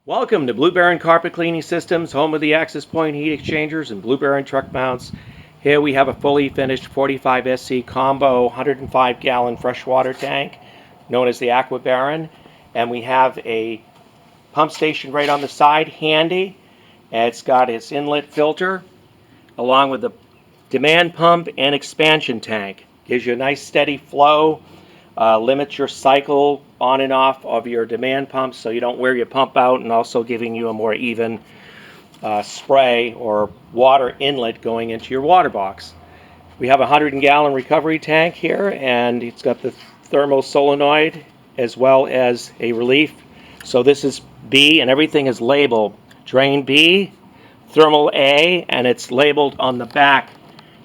Welcome to Blue Baron Carpet Cleaning Systems, home of the access point heat exchangers and Blue Baron truck mounts. Here we have a fully finished 45 SC combo 105 gallon freshwater tank known as the Aqua Baron, and we have a pump station right on the side handy. It's got its inlet filter along with the demand pump and expansion tank. Gives you a nice steady flow. Limits your cycle on and off of your demand pump so you don't wear your pump out, and also giving you a more even spray or water inlet going into your water box. We have a 100-gallon recovery tank here, and it's got the thermal solenoid as well as a relief. So this is B, and everything is labeled drain B, thermal A, and it's labeled on the back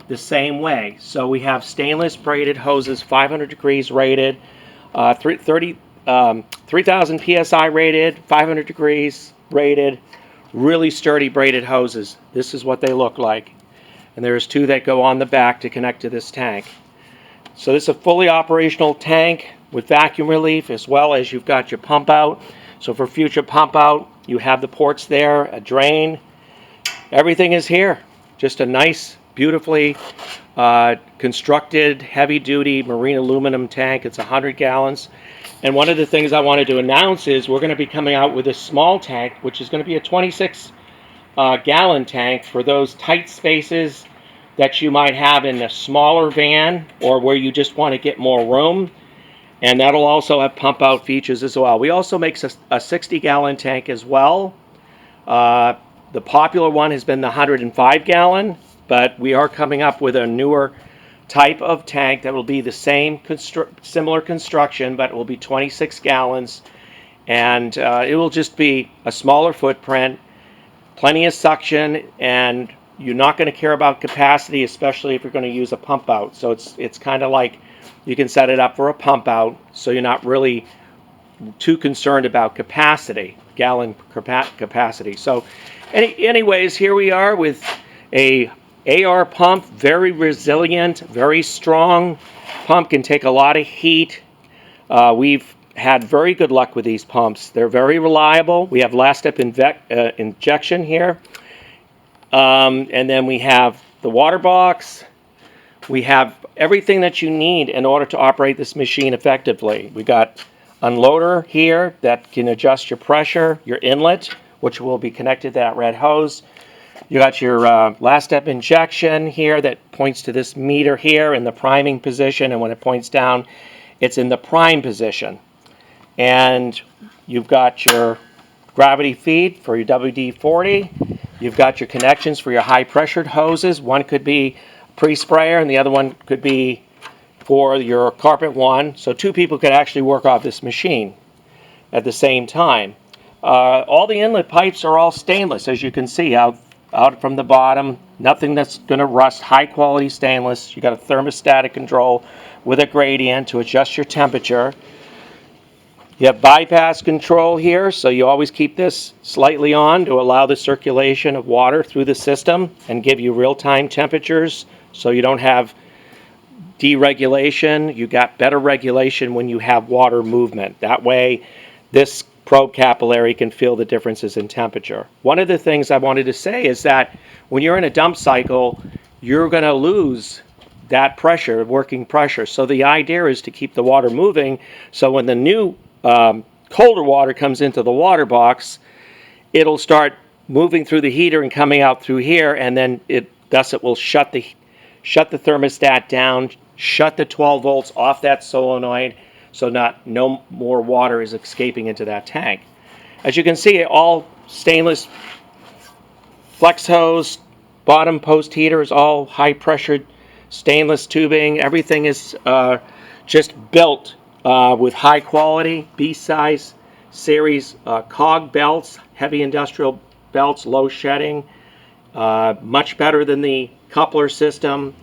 the same way. So we have stainless braided hoses, 500 degrees rated, 3,000 psi rated, 500 degrees rated, really sturdy braided hoses. This is what they look like. And there's two that go on the back to connect to this tank. So this is a fully operational tank with vacuum relief, as well as you've got your pump out. So for future pump out, you have the ports there, a drain. Everything is here. Just a nice, beautifully constructed heavy-duty marine aluminum tank. It's 100 gallons. And one of the things I wanted to announce is we're going to be coming out with a small tank, which is going to be a 26-gallon tank for those tight spaces that you might have in a smaller van or where you just want to get more room. And that'll also have pump-out features as well. We also make a 60-gallon tank as well. The popular one has been the 105-gallon. But we are coming up with a newer type of tank that will be the same similar construction, but it will be 26 gallons, and it will just be a smaller footprint, plenty of suction, and you're not going to care about capacity, especially if you're going to use a pump out. So it's kind of like you can set it up for a pump out, so you're not really too concerned about capacity, gallon capacity. So anyways, here we are with a AR pump, very resilient, very strong pump, can take a lot of heat. We've had very good luck with these pumps. They're very reliable. We have last step injection here. And then we have the water box. We have everything that you need in order to operate this machine effectively. We got unloader here that can adjust your pressure, your inlet, which will be connected to that red hose. You got your last step injection here that points to this meter here in the priming position, and when it points down, it's in the prime position. And you've got your gravity feed for your WD-40. You've got your connections for your high pressured hoses. One could be pre-sprayer and the other one could be for your carpet one. So two people could actually work off this machine at the same time. All the inlet pipes are all stainless, as you can see out from the bottom. Nothing that's going to rust. High quality stainless. You got a thermostatic control with a gradient to adjust your temperature. You have bypass control here, so you always keep this slightly on to allow the circulation of water through the system and give you real-time temperatures, so you don't have deregulation. You got better regulation when you have water movement. That way this probe capillary can feel the differences in temperature. One of the things I wanted to say is that when you're in a dump cycle, you're going to lose that pressure, working pressure. So the idea is to keep the water moving, so when the new colder water comes into the water box, it'll start moving through the heater and coming out through here, and then it will shut the thermostat down, shut the 12 volts off that solenoid, so no more water is escaping into that tank. As you can see, all stainless flex hose, bottom post heater is all high pressured stainless tubing. Everything is just built with high quality B-size series cog belts, heavy industrial belts, low shedding, much better than the coupler system.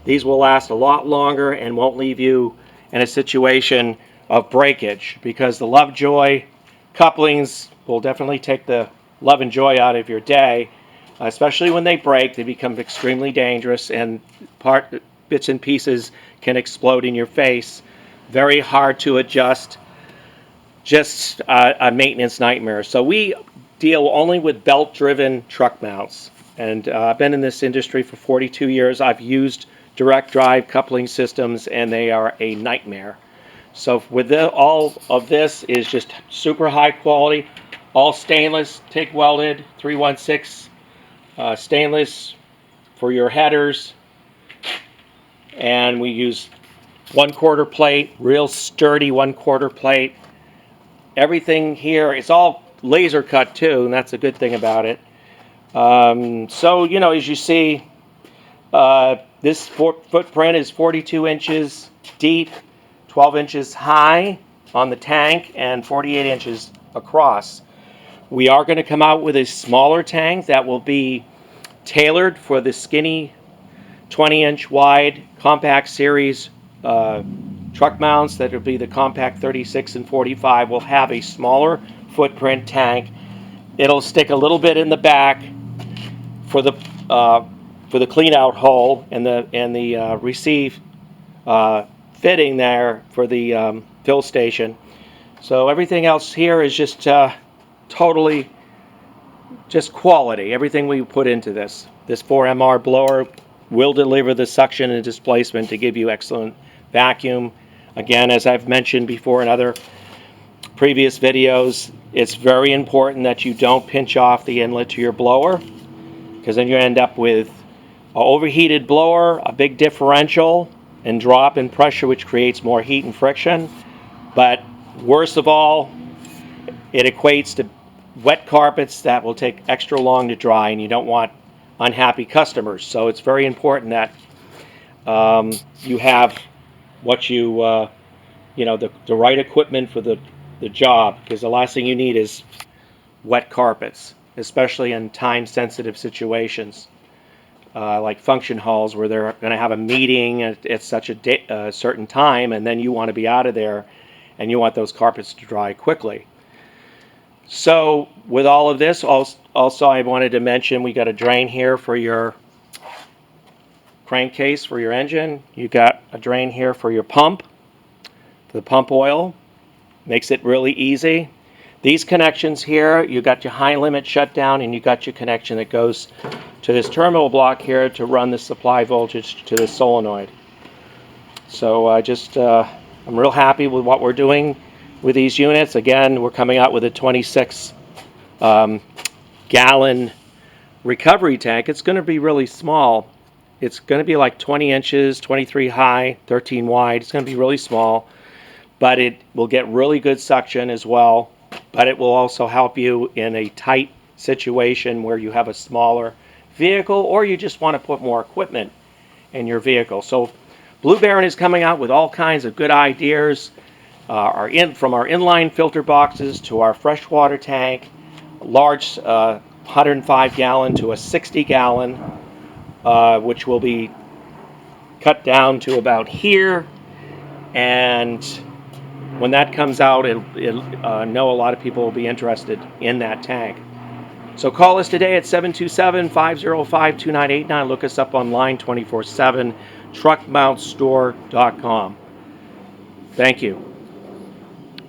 These will last a lot longer and won't leave you in a situation of breakage, because the Lovejoy couplings will definitely take the love and joy out of your day, especially when they break. They become extremely dangerous, and bits and pieces can explode in your face. Very hard to adjust. just a maintenance nightmare. So we deal only with belt-driven truck mounts. And I've been in this industry for 42 years. I've used direct drive coupling systems, and they are a nightmare. So with all of this is just super high quality, all stainless, TIG welded, 316 stainless for your headers. And we use 1/4 plate, real sturdy 1/4 plate. Everything here, it's all laser cut too, and that's a good thing about it. So, you know, as you see, this footprint is 42 inches deep, 12 inches high on the tank, and 48 inches across. We are going to come out with a smaller tank that will be tailored for the skinny 20-inch wide compact series truck mounts. That will be the compact 36 and 45. Will have a smaller footprint tank. It'll stick a little bit in the back for the clean out hole and the receive fitting there for the fill station. So everything else here is just totally just quality. Everything we put into this 4MR blower will deliver the suction and displacement to give you excellent vacuum. Again, as I've mentioned before in other previous videos, it's very important that you don't pinch off the inlet to your blower, because then you end up with an overheated blower, a big differential, and drop in pressure, which creates more heat and friction. But worst of all, it equates to wet carpets that will take extra long to dry, and you don't want unhappy customers. So it's very important that you have what you know, the right equipment for the job, because the last thing you need is wet carpets, especially in time-sensitive situations like function halls where they're going to have a meeting at such a certain time, and then you want to be out of there, and you want those carpets to dry quickly. So with all of this, also I wanted to mention we got a drain here for your crankcase for your engine. You got a drain here for your pump, the pump oil. Makes it really easy. These connections here, you got your high limit shutdown, and you got your connection that goes to this terminal block here to run the supply voltage to the solenoid. So I'm real happy with what we're doing with these units. Again, we're coming out with a 26 gallon recovery tank. It's going to be really small. It's going to be like 20 inches, 23 high, 13 wide. It's going to be really small, but it will get really good suction as well. But it will also help you in a tight situation where you have a smaller vehicle, or you just want to put more equipment in your vehicle. So Blue Baron is coming out with all kinds of good ideas, from our inline filter boxes to our freshwater tank, large 105 gallon to a 60 gallon, which will be cut down to about here. And when that comes out, I know a lot of people will be interested in that tank. So call us today at 727-505-2989. Look us up online 24/7, truckmountstore.com. Thank you.